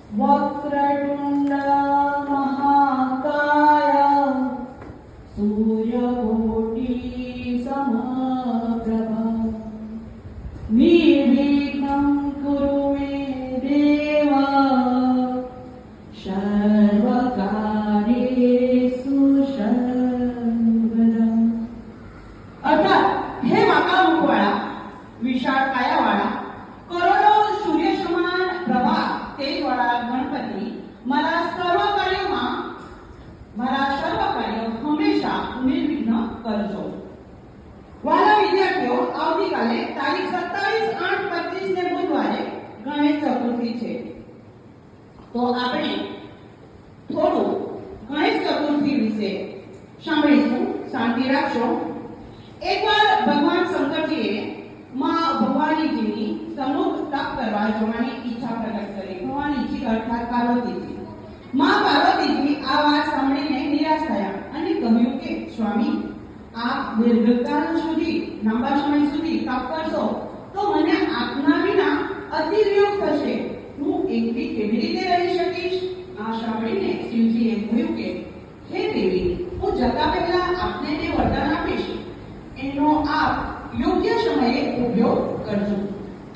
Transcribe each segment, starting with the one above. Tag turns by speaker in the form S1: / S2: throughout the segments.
S1: वक्रतुंड महाकाय सूर्यकोटि समप्रभ निर्विघ्नं कुरु मे देव सर्वकार्येषु सर्वदा। अर्थात हे वाकामुखवाळा, विशाळ कायावाळा, करोडो सूर्य समान प्रभा तेजवाळा गणपती मला सर्व कार्य हमेशा निर्विघ्न करજો। વાલા વિદ્યાર્થીઓ, આવતીકાલે તારીખ 27/8/25 ને બુધવારે ગણેશ ચતુર્થી છે। તો આપણે થોડું ગણેશ ચતુર્થી વિશે સાંભળીશું। શાંતિ રાખજો। એકવાર ભગવાન શંકરજીએ માં ભવાનીજીની સમુખ તપ કરવા જવાની ઈચ્છા પ્રગટ કરી। ભવાનીજી અર્થાત પાર્વતીજી। માં પાર્વતીજી આ વાત સાંભળીને નિરાશ થયા અને કહ્યું કે સ્વામી, આપ દીર્ઘકાળ સુધી લાંબા સમય સુધી તપ કરશો તો મને આપના વિના અતિ વિયોગ થશે। હું એકલી કેવી રીતે રહી શકીશ? આ સાંભળીને શિવજીએ કહ્યું કે હે દેવી, હું જતા પહેલા આપને તે વરદાન આપીશ, એનો આપ યોગ્ય સમયે ઉપયોગ કરજો।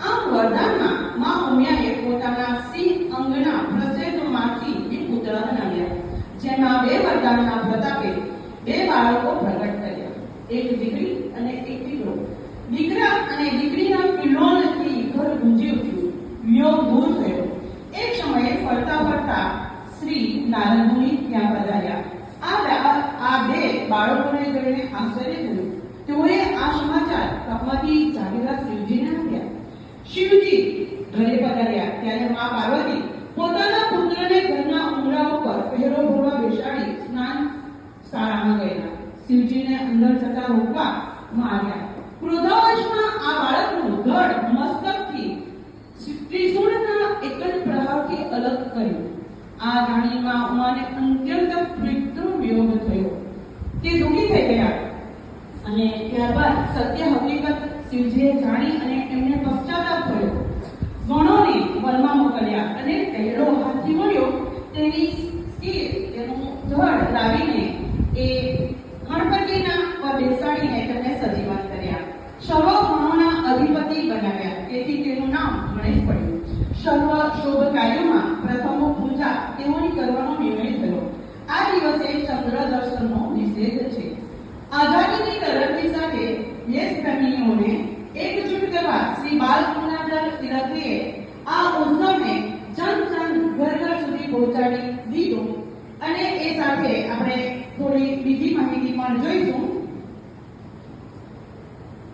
S1: આ વરદાનમાં માં ઉમિયાએ પોતાના સિંહ અંગના પ્રસેદમાંથી એક પુત્ર બનાવ્યા, જેમાં બે વરદાનના પ્રતાપે બે બાળકો પ્રગટ કર્યા, એક દીકરી અને એક દીકરો। દીકરા અને દીકરીના કિલ્લોલથી ઘર ગુંજી ઉઠ્યું, વિયોગ દૂર થયો। એક સમયે ફરતા ફરતા શ્રી નારદ મુનિ ત્યાં પધાર્યા। આ બે બાળકોને જોઈને આશ્ચર્ય થયું। તેઓએ આ સમાચાર તપમાંથી જાગેલા શિવજીને આપ્યા। શિવજી ઘરે પધાર્યા ત્યારે મા પાર્વતી પોતાના પુત્રને ઘરના ઉંબરા ઉપર પહેરો ભરવા બેસાડી સ્નાન શાળામાં ગયા। શિવજીને અંદર જતા રોકવા આવ્યા। ક્રોધાવેશમાં આ બાળકનું ધડ મસ્તકથી ત્રિશૂળના એક જ પ્રહારથી અલગ કર્યું। આ જાણી મા ઉમાને અત્યંત તીવ્ર વિયોગ થયો। તે દુઃખી થઈ ગયા અને ત્યારબાદ સત્ય હકીકત શિવજીએ જાણી અને એમને પશ્ચાતાપ થયો। ગણોને વનમાં મોકલ્યા અને પહેલો હાથી મળ્યો તેની તેનું ધડ લાવીને એ ગણપતિના પર બેસાડીને તેમને સજીવન કર્યા। સર્વ ગણોના અધિપતિ બનાવ્યા, તેથી તેનું નામ ગણેશ પડ્યું। સર્વ શુભ કાર્યોમાં પ્રથમ પૂજા તેઓની કરવાનો નિર્ણય થયો। આ દિવસે ચંદ્ર દર્શનનો નિષેધ છે। આઝાદીની તરફની સાથે દેશપ્રેમીઓને એકજૂટ કરવા શ્રી બાલ ગંગાધર તિલકજીએ આ ઉત્સવને જન ઘર ઘર સુધી પહોંચાડી દીધો। અને એ સાથે આપણે થોડી બીજી માહિતી પણ જોઈશું।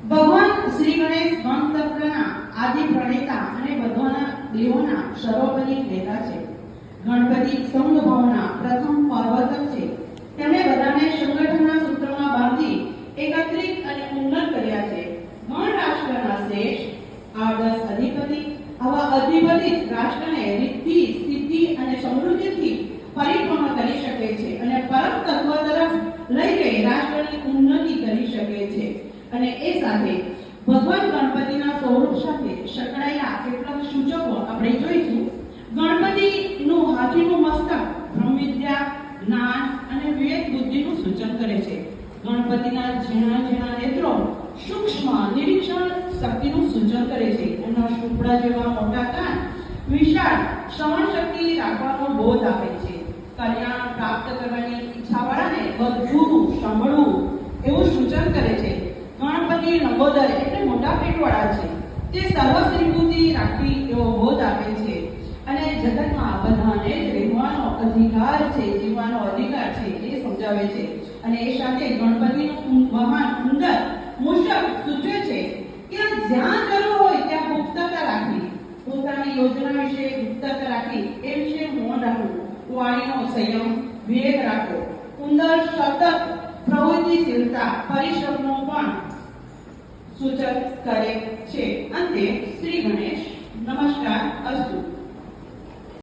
S1: ભગવાન શ્રી ગણેશ ગણતંત્રના આદિ પ્રણેતા અને બધાના દેવોના સર્વોપરી નેતા છે। ગણપતિ સંઘભાવના પ્રથમ પ્રવર્તક છે। તેમણે બધાને સંગઠનના સૂત્રમાં બાંધી એકત્રિત અને ઉન્નત કર્યા છે। ગણ રાષ્ટ્રના શ્રેષ્ઠ 10 અધિપતિ, આવા અધિપતિ રાષ્ટ્રને રિદ્ધિ, સિદ્ધિ અને સમૃદ્ધિથી પરિપૂર્ણ કરી શકે છે અને પરમ તત્વ તરફ લઈ જઈ રાષ્ટ્રની ઉન્નતિ કરી શકે છે। અને એ સાથે ભગવાન ગણપતિના સ્વરૂપ સાથે સંકળાયેલા કેટલાક સૂચકો આપણે જોઈશું। ગણપતિનું હાથીનું મસ્તક બ્રહ્મવિદ્યા, જ્ઞાન અને વિવેક બુદ્ધિનું સૂચન કરે છે। ગણપતિના ઝીણા ઝીણા નેત્રો સૂક્ષ્મ નિરીક્ષણ શક્તિનું સૂચન કરે છે। એમના શુક્રા જેવા મોટા કાન વિશાળ શ્રવણ શક્તિ રાખવાનો બોધ આપે છે। કલ્યાણ પ્રાપ્ત કરવાની ઈચ્છાવાળાને બધું સાંભળવું એવું સૂચન કરે છે। ગણપતિ લંબોદર એટલે મોટા પેટવાળા છે। તે સર્વશ્રીભૂતિ રાખવી એવો બોધ આપે છે અને જગતમાં બધાને જ રહેવાનો અધિકાર છે, જીવવાનો અધિકાર છે એ સમજાવે છે। અને એ સાથે ગણપતિનું મહાન સુંદર મૂષક સૂચવે છે કે જ્યાં જરૂર હોય ત્યાં ગુપ્તતા રાખવી, પોતાની યોજના વિશે ગુપ્તતા રાખવી, એ વિશે મૌન રાખવું, વાણીનો સંયમ, વિવેક રાખવો, સુંદર સતત પ્રવૃત્તિશીલતા, પરિશ્રમનો પણ સૂચન કરે છે। અંતે શ્રી ગણેશ નમસ્કાર અસ્તુ।